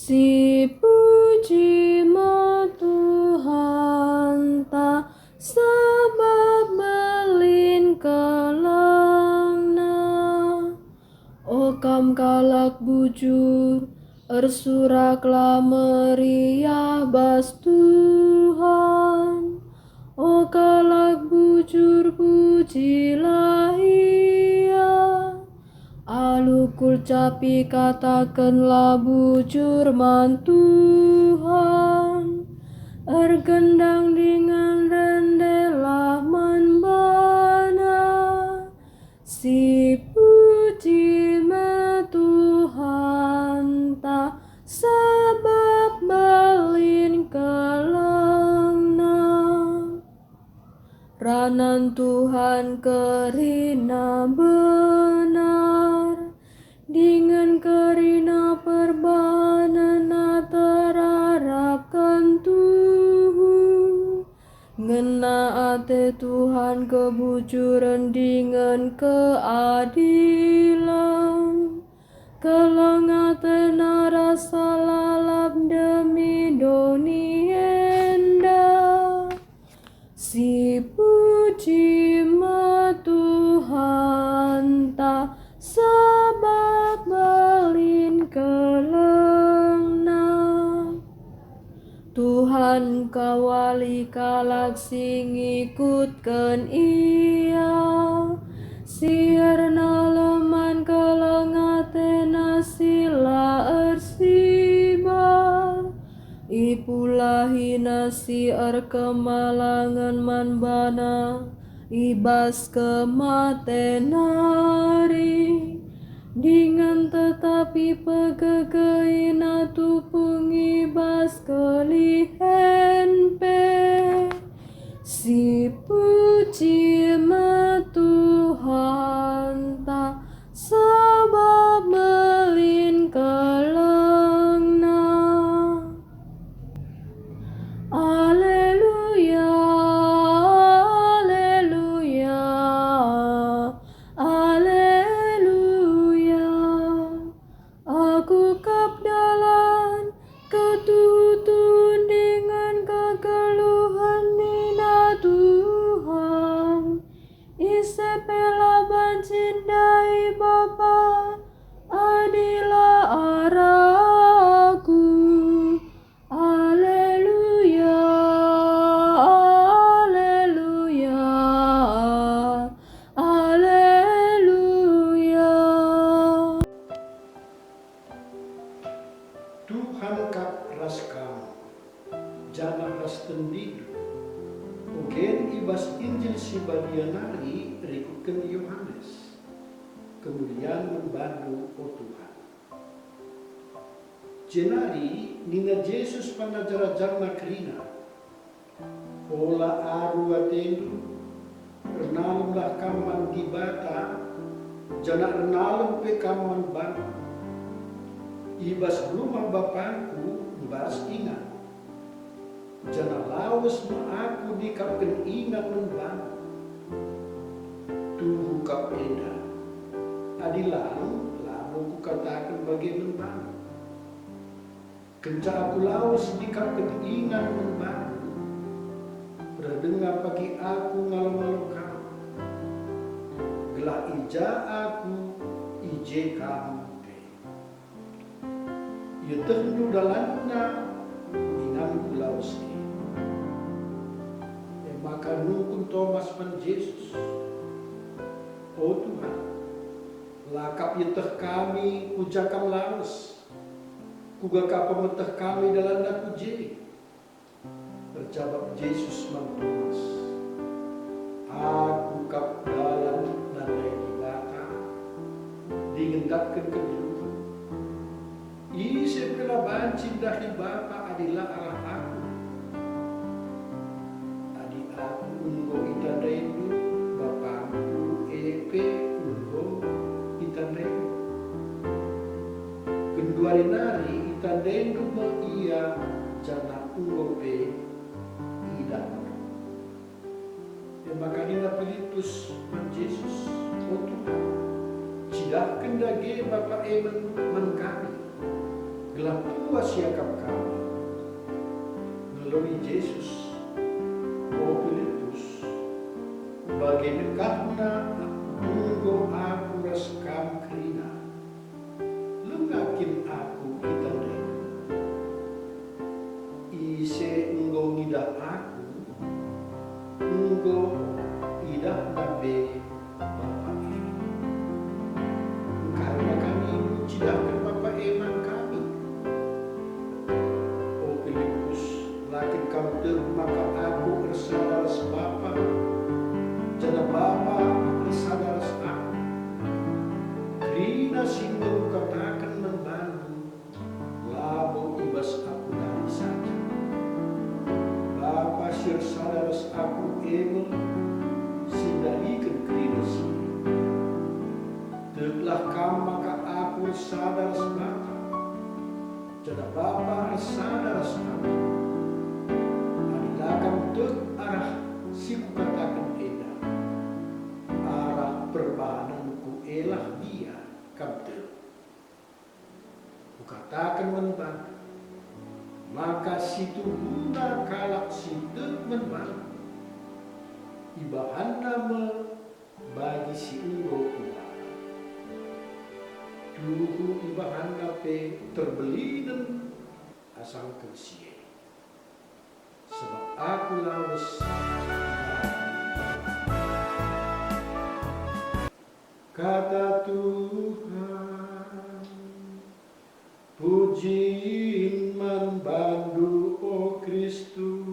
Si puji ma Tuhan ta sebab belin kalangna. O kam kalak bujur ersuraklah meriah bas Tuhan. O kalak bujur pujilah Ia. Alukul capi katakanlah bujur man Tuhan. Ergendang dengan rendelah man bana. Si puji me Tuhan ta sebab belin kelengna. Ranan Tuhan kerina benar, dengan kerina perbahanan terharapkan Tuhan. Ngena ate Tuhan kebujuran dengan keadilan. Kelang ate narasa lalap demi doni enda. Si puji ma Tuhan ta sebab belin kelengna. Tuhan kawali kalak sing ikutkan Ia. Sierna leman kelengatena sila ersiba. Ipulahi nasi kemalangan man bana, ibas kematenari. Dengan tetapi pegegeina tu pengibas kelihen pe. Si puji ma Tuhan ta sebab belin kelengna. Alleluia, alleluia, alleluia. Aku kap dalan ketutun dengan kekeluhan nina Tuhan. Isepela bancindai Bapa, adilah araku. Alleluia, alleluia, alleluia. Tuhan kap ras kamu, jangan ras tendidu. Ugen ibas Injil si badianari rikuken Yohanes. Kemuliaan membantu o Tuhan. Jenari nina Jesus panajarajarna kerina. Ola aru atendu, renalumlah kaman gibata, jana renalum pe kaman banu. Ibas rumah bapangku bas ingat. Jana lawas ma aku dikapkan ingat membang. Tuhu kap eda. Adilang lalu ku katakan bagi membang. Kenca aku lawas dikapkan ingat membang. Berdengar pagi aku ngalau-ngalau kau. Gelah ija aku ije kamu. Ia tendu dalanna dengan kulauski. Maka nukun Thomas pan Yesus. Oh Tuhan, lakap yeteh kami kujakam lawas. Kugaka pemeteh kami dalanda kuje. Berjawab Yesus man Thomas. Aku kap dalan dan lagi bata. Dingendapkan kedua. Isi pela bancin dahi Bapa adilah arah aku. Adi aku unggo itanrendu, Bapakku epe unggo itanrendu. Kenduari nari itanrendu me ia jana unggo pe idan. Maka hina Filippus man Yesus, oh Tuhan, cidak kendage Bapa emen man kami. gelap tua siakap kami melalui Yesus o Filipus bagi dekatna munggo aku raskam krina lengakin aku kita deh ise enggo ngidah aku enggo idah nabe Bapak karena kami mencidahkan Bapak eman kami o Filipus lakin kau maka aku bersadaras Bapa jana Bapa bersadaras aku krina simbol katakan membantu labo ibas aku dari saja Bapa sir sadaras aku emel sindarikan krina sini telah kam maka aku sadaras Bapa jana Bapa sadaras aku adilakam tek arah siku katakan eda arah perbahananku elah dia kamtel kukatakan menbang maka situ guna kalak situ menbang ibahan nama bagi si unggo kuat duhu ibahan nape terbelinen asal kersie sebab aku lawas kata Tuhan pujiin membantu o Kristus.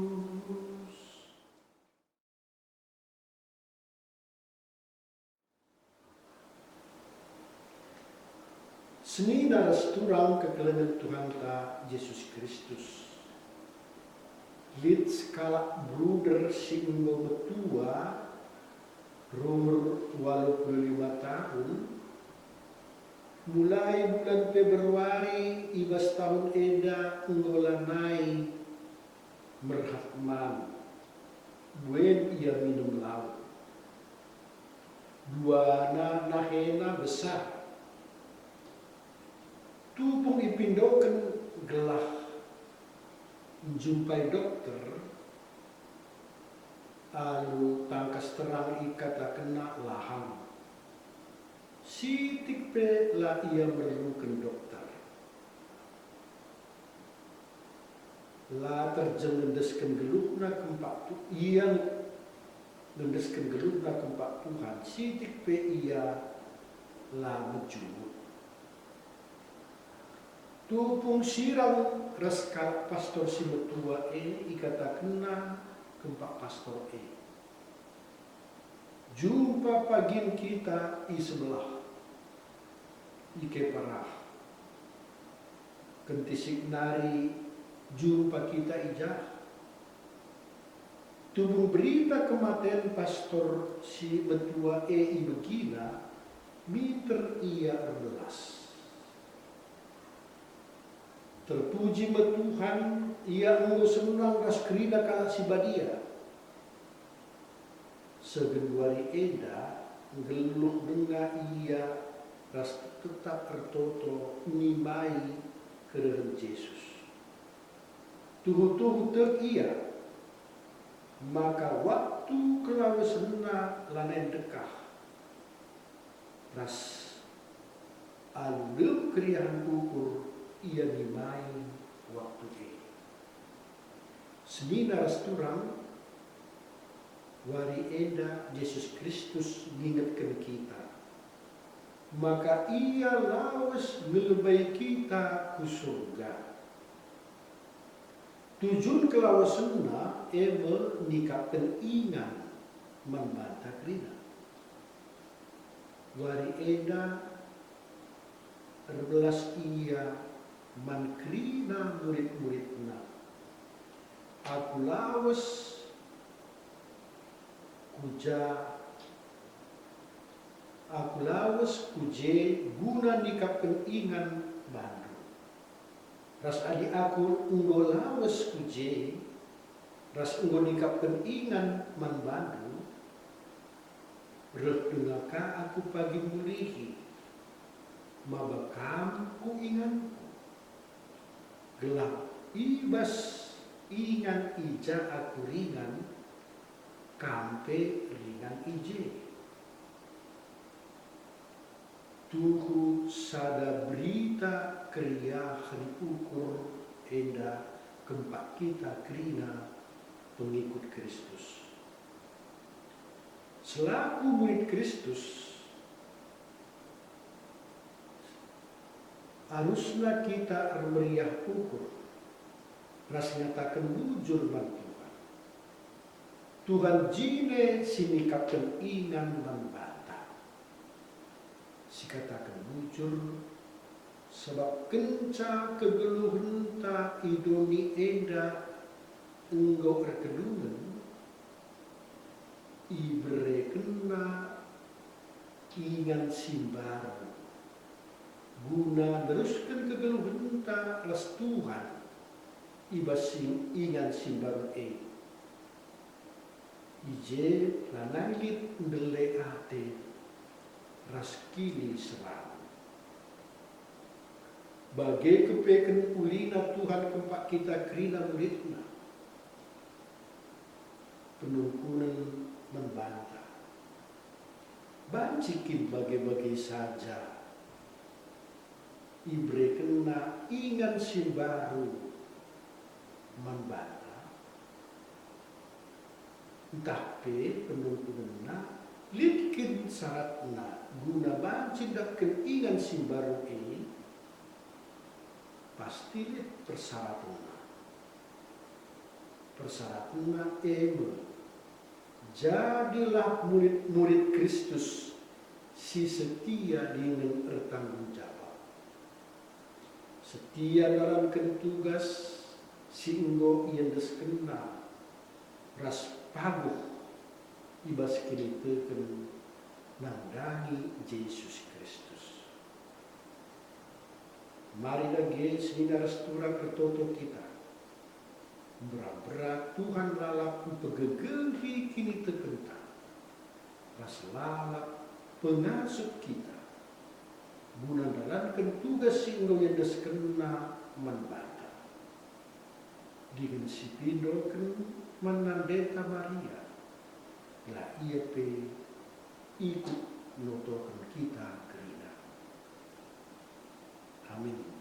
Seni daras turang kekelengan Tuhan ta Yesus Kristus. Lit skala bruder singgo betua umur 85 tahun mulai bulan Februari ibas tahun eda nggolanai merhatman buen ia minum laut duana nahena besar tupung ipindoken gelah menjumpai dokter alu tangkas terang ikata kena lahang sitik pe lah ia merlukan dokter lah terjeng ngendesken gelupna kempak tu ia ngendesken gelupna kempak Tuhan sitik pe ia lah menjumut tupung sirang reskal pastor si metua ini ikata kena kempak pastor jumpa pagin kita i sebelah ike parah kentisik nari jumpa kita ijah tubung berita kematian pastor si metua i begina miter ia erbelas terpuji Tuhan ia mau senang ras kerida kala si badia segenuari eda geluk denga ia ras tetap tertoto nimai kerehem Yesus tuhu-tuhu ter ia maka waktu kelawe sena lanen dekah ras alem kriahan ukur ia nimai waktu ini semina ras turang wari eda Yesus Kristus ngingetkan kita maka ia lawas ngelebai kita ku surga tujuan kelawasena eme nikapkan ingan membantah krina wari eda erbelas ia man krina murid-muridna aku lawas aku lawas kuje guna nikapkan ingan bandu ras adi aku unggo lawas kuje ras unggo nikapkan ingan man bandu reh dengaka aku pagi mulihi mabakam ku inganku gelap ibas ingan ija aku ringan kampe ringan ije. Tuhu sada berita kriya hari ukur enda kempak kita kerina pengikut Kristus. Selaku murid Kristus, haruslah kita meriah ukur, ras nyatakan bujur man Tuhan. Tuhan jine sini kapten ingan membata. Si katakan bujur, sebab kenca kegeluhan ta idoni enda enggau rekedungan, ibre kena ingan simbaran. Guna teruskan kegeluhan ta las Tuhan, ibasim ingan simbaran ije lanangit ndele ate ras kili serang. Bagai kepeken ulina Tuhan kempak kita kerina muridna. Penungkunan membantah. Bancikin bagai-bagai saja. Ibre kena ingan simbaru membantah. Tapi penungkunan litkin syaratna guna bancin dakken ingan simbaru ini pasti lit persyaratannya jadilah murid-murid Kristus si setia dengan bertanggung jawab, setia dalam tugas si enggo yang deskenal ras paguh ibas kini teken nandangi Yesus Kristus. Mari lagi sini restura ketoto kita. Berat-berat Tuhan lalap pegegelhi kini tekentang. Ras lalap pengasuh kita. Guna dalankan tugas singgo yang deskena membata. Dengan si pindoken menandeta Maria. Lah ia pe ikut notokan kita kerina. Amin.